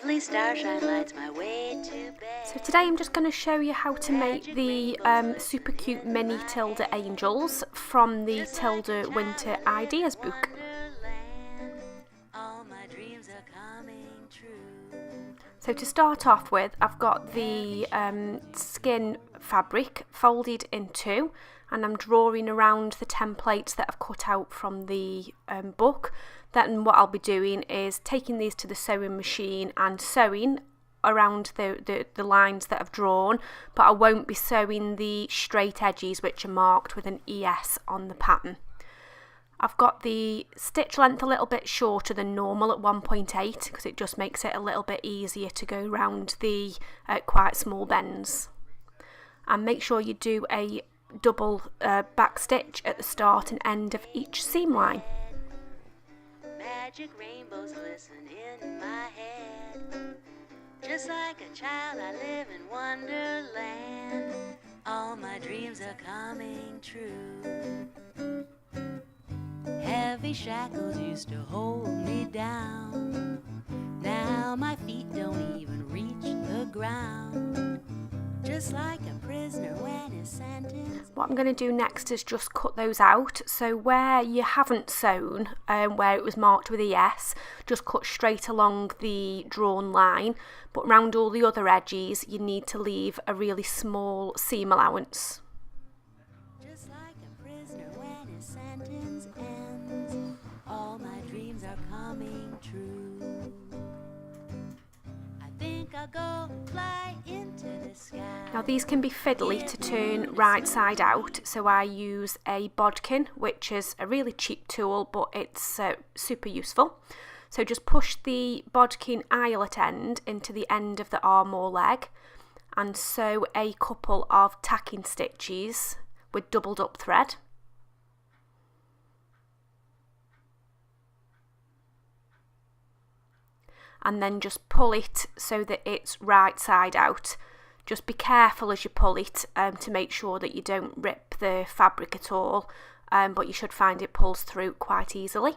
lovely starshine lights my way to bed. So today I'm just going to show you how to make the super cute mini Tilda Angels from the Tilda Winter Ideas book. All my dreams are coming true. So to start off with, I've got the skin fabric folded in two, and I'm drawing around the templates that I've cut out from the book. Then what I'll be doing is taking these to the sewing machine and sewing around the lines that I've drawn, but I won't be sewing the straight edges which are marked with an ES on the pattern. I've got the stitch length a little bit shorter than normal at 1.8 because it just makes it a little bit easier to go around the quite small bends. And make sure you do a double back stitch at the start and end of each seam line. Magic rainbows glisten in my head. Just like a child I live in wonderland. All my dreams are coming true. Heavy shackles used to hold me down. Now my feet don't even reach the ground. Just like a prisoner when his sentence. What I'm going to do next is just cut those out. So where you haven't sewn, where it was marked with a yes, just cut straight along the drawn line. But around all the other edges, you need to leave a really small seam allowance. Just like a prisoner when his sentence ends. All my dreams are coming true. I think I'll go fly into the sky. Now these can be fiddly to turn right side out, so I use a bodkin, which is a really cheap tool, but it's super useful. So just push the bodkin eyelet end into the end of the arm or leg and sew a couple of tacking stitches with doubled up thread. And then just pull it so that it's right side out. Just be careful as you pull it to make sure that you don't rip the fabric at all, but you should find it pulls through quite easily.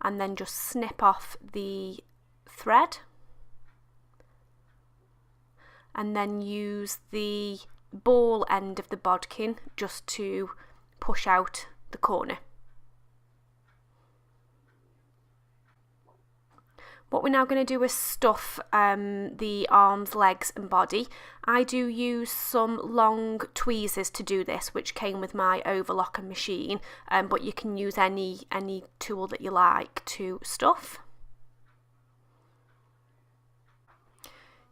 And then just snip off the thread and then use the ball end of the bodkin just to push out the corner. What we're now going to do is stuff the arms, legs and body. I do use some long tweezers to do this, which came with my overlocker machine, but you can use any tool that you like to stuff.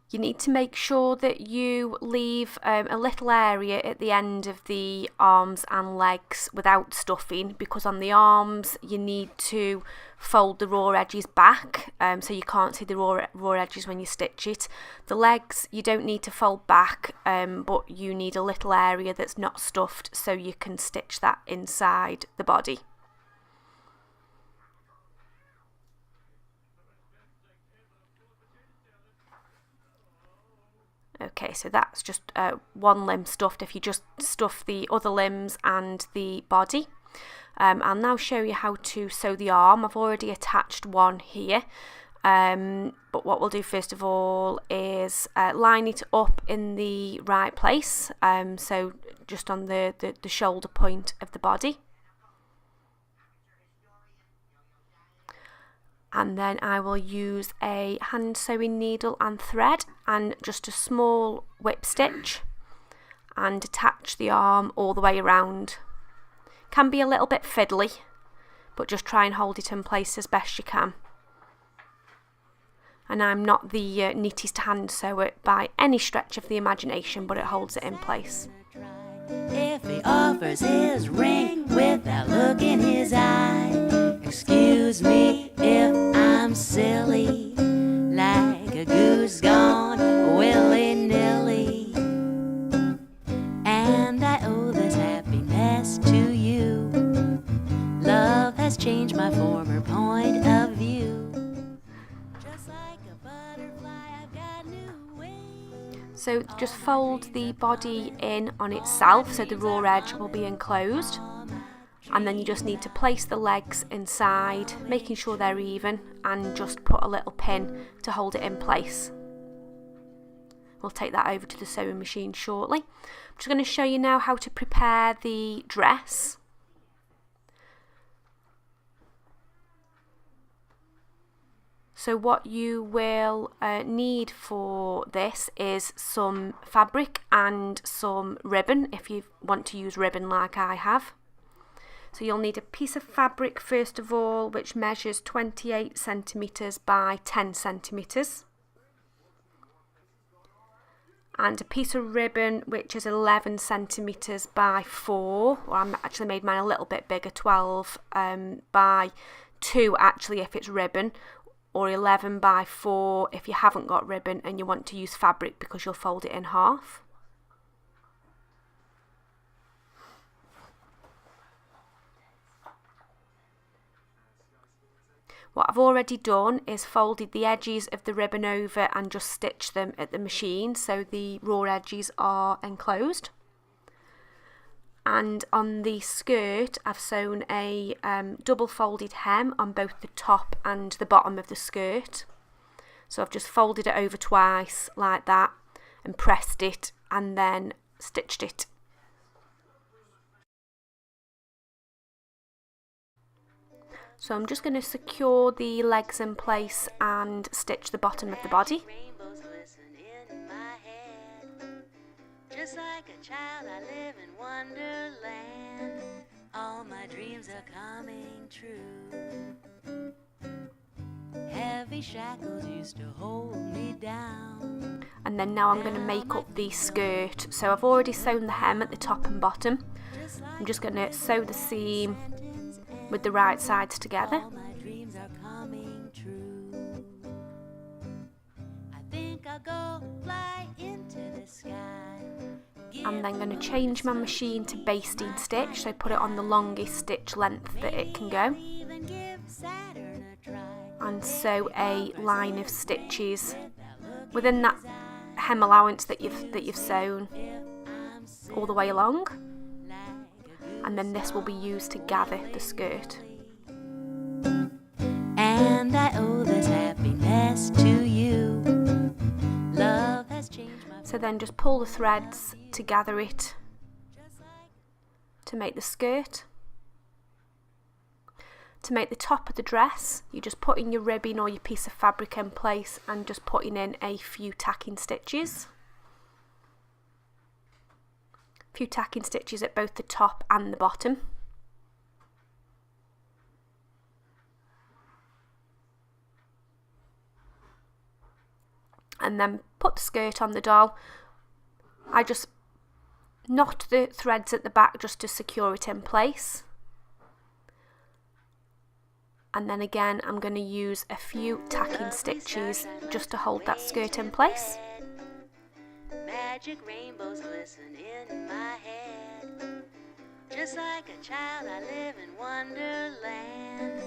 You need to make sure that you leave a little area at the end of the arms and legs without stuffing, because on the arms you need to fold the raw edges back so you can't see the raw edges when you stitch it. The legs you don't need to fold back, but you need a little area that's not stuffed so you can stitch that inside the body. Okay, so that's just one limb stuffed. If you just stuff the other limbs and the body. I'll now show you how to sew the arm. I've already attached one here, but what we'll do first of all is line it up in the right place, so just on the shoulder point of the body. And then I will use a hand sewing needle and thread and just a small whip stitch and attach the arm all the way around. Can be a little bit fiddly, but just try and hold it in place as best you can. And I'm not the neatest hand sewer by any stretch of the imagination, but it holds it in place. If he offers his ring with that look in his eye, excuse me if I'm silly, like a goose gone willy-nilly, and I owe this happiness to you. Love has changed my former point of view. Just like a butterfly, I've got new wings. So just fold the body in on itself so the raw edge will be enclosed. And then you just need to place the legs inside, making sure they're even, and just put a little pin to hold it in place. We'll take that over to the sewing machine shortly. I'm just going to show you now how to prepare the dress. So what you will need for this is some fabric and some ribbon, if you want to use ribbon like I have. So you'll need a piece of fabric first of all, which measures 28 centimetres by 10 centimetres. And a piece of ribbon which is 11 centimetres by 4, or I actually made mine a little bit bigger, 12 by 2 actually if it's ribbon, or 11 by 4 if you haven't got ribbon and you want to use fabric because you'll fold it in half. What I've already done is folded the edges of the ribbon over and just stitched them at the machine so the raw edges are enclosed. And on the skirt I've sewn a double folded hem on both the top and the bottom of the skirt. So I've just folded it over twice like that and pressed it and then stitched it. So I'm just going to secure the legs in place and stitch the bottom of the body. Just like a child, I live in wonderland. All my dreams are coming true. Heavy shackles used to hold me down. And then now I'm going to make up the skirt. So I've already sewn the hem at the top and bottom. I'm just going to sew the seam with the right sides together. All my dreams are coming true. I think I'll go fly into the sky. I'm then going to change my machine to basting stitch, so put it on the longest stitch length that it can go, and sew a line of stitches within that hem allowance that you've sewn all the way along, and then this will be used to gather the skirt. And I owe this happiness to you. Love has changed my. So then just pull the threads to gather it to make the skirt. To make the top of the dress, you just put in your ribbon or your piece of fabric in place and just putting in a few tacking stitches. A few tacking stitches at both the top and the bottom. And then put the skirt on the doll. I just knot the threads at the back just to secure it in place. And then again I'm going to use a few tacking stitches just to hold that skirt in place. Magic rainbows glisten in my head. Just like a child, I live in wonderland.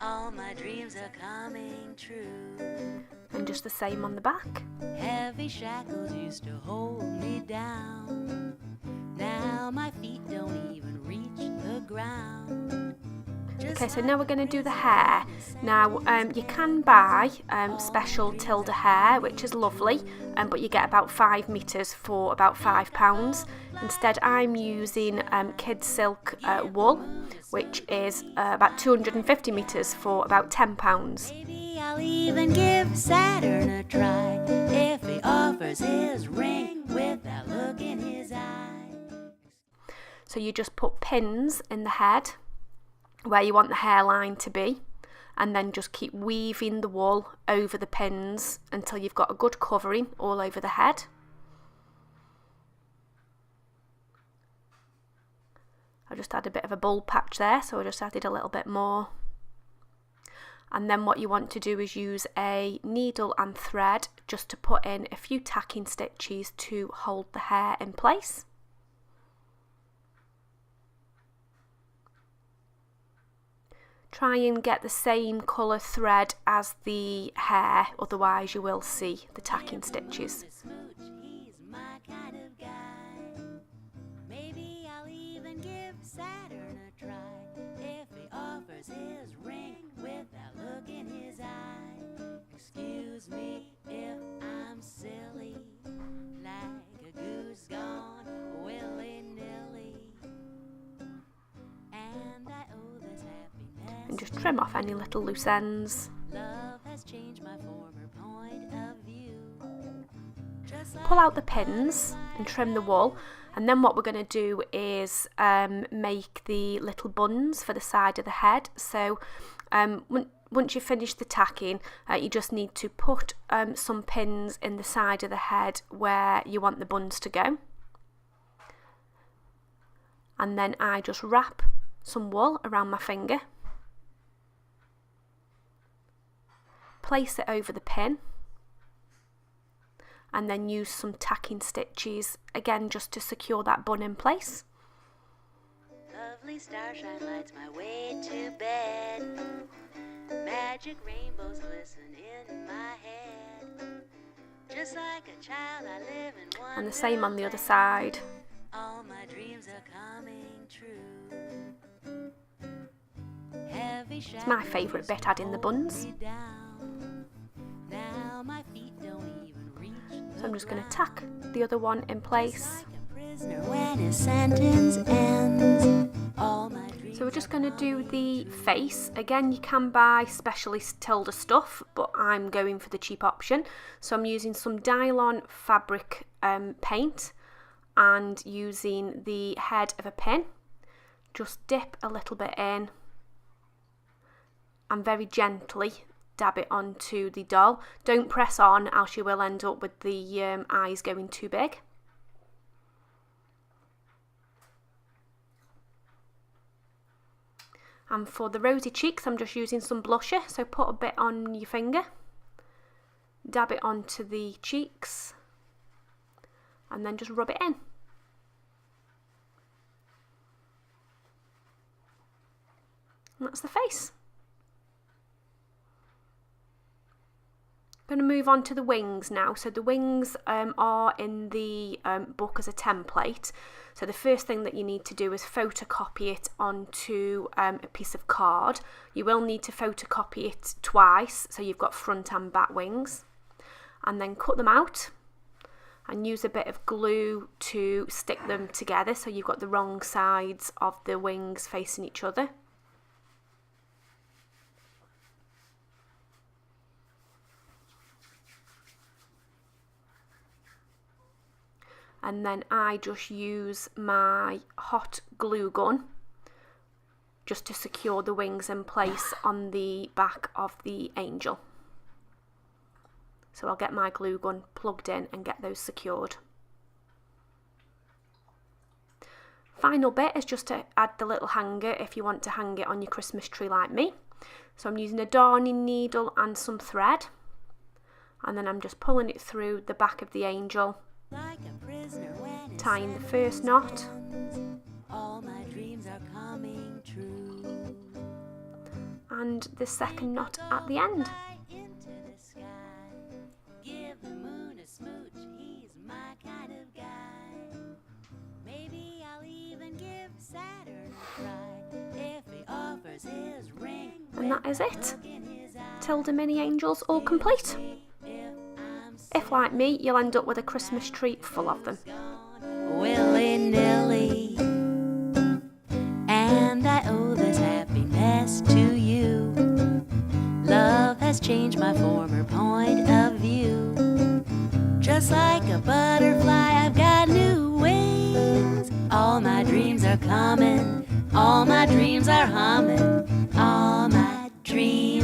All my dreams are coming true. And just the same on the back. Heavy shackles used to hold me down. Now my feet don't even reach the ground. Okay, so now we're going to do the hair. Now you can buy special Tilda hair, which is lovely, but you get about 5 metres for about £5. Instead I'm using Kid Silk wool, which is about 250 metres for about £10. Maybe I'll even give Saturn a try if he offers his ring with that look in his eye. So you just put pins in the head where you want the hairline to be, and then just keep weaving the wool over the pins until you've got a good covering all over the head. I just had a bit of a bulb patch there, so I just added a little bit more. And then what you want to do is use a needle and thread just to put in a few tacking stitches to hold the hair in place. Try and get the same colour thread as the hair, otherwise you will see the tacking stitches. He's my kind of guy. Maybe I'll even give Saturn a try if he offers his ring with that look in his eye. Excuse just trim off any little loose ends. Love has changed my former point of view. Pull out the pins and trim the wool, and then what we're going to do is make the little buns for the side of the head. So once you've finished the tacking, you just need to put some pins in the side of the head where you want the buns to go. And then I just wrap some wool around my finger, place it over the pin, and then use some tacking stitches again just to secure that bun in place. Lovely starshine lights my way to bed. Magic rainbows glisten in my head. Just like a child I live in wonderland. And the same on the other side. All my dreams are coming true. Heavy It's my favourite bit, adding the buns. Now my feet don't even reach. So I'm just going to tack the other one in place. When his sentence ends, all my dreams. So we're just going to do the face. Again, you can buy specialist Tilda stuff, but I'm going for the cheap option. So I'm using some Dylon fabric paint and using the head of a pin. Just dip a little bit in and very gently dab it onto the doll. Don't press on, else you will end up with the eyes going too big. And for the rosy cheeks, I'm just using some blusher, so put a bit on your finger, dab it onto the cheeks, and then just rub it in. And that's the face. I'm going to move on to the wings now. So the wings are in the book as a template. So the first thing that you need to do is photocopy it onto a piece of card. You will need to photocopy it twice, so you've got front and back wings. And then cut them out and use a bit of glue to stick them together so you've got the wrong sides of the wings facing each other. And then I just use my hot glue gun just to secure the wings in place on the back of the angel. So I'll get my glue gun plugged in and get those secured. Final bit is just to add the little hanger if you want to hang it on your Christmas tree like me. So I'm using a darning needle and some thread, and then I'm just pulling it through the back of the angel, tying the first knot, all my dreams are coming true. and the second knot at the end. Into the sky. Give the moon a smooch, he's my kind of guy. Maybe I'll even give Saturn a try if he offers his ring. And that is it. Tilda Mini Angels all complete. If, like me, you'll end up with a Christmas tree full of them. Willy-nilly, and I owe this happiness to you. Love has changed my former point of view. Just like a butterfly, I've got new wings. All my dreams are coming, all my dreams are humming, all my dreams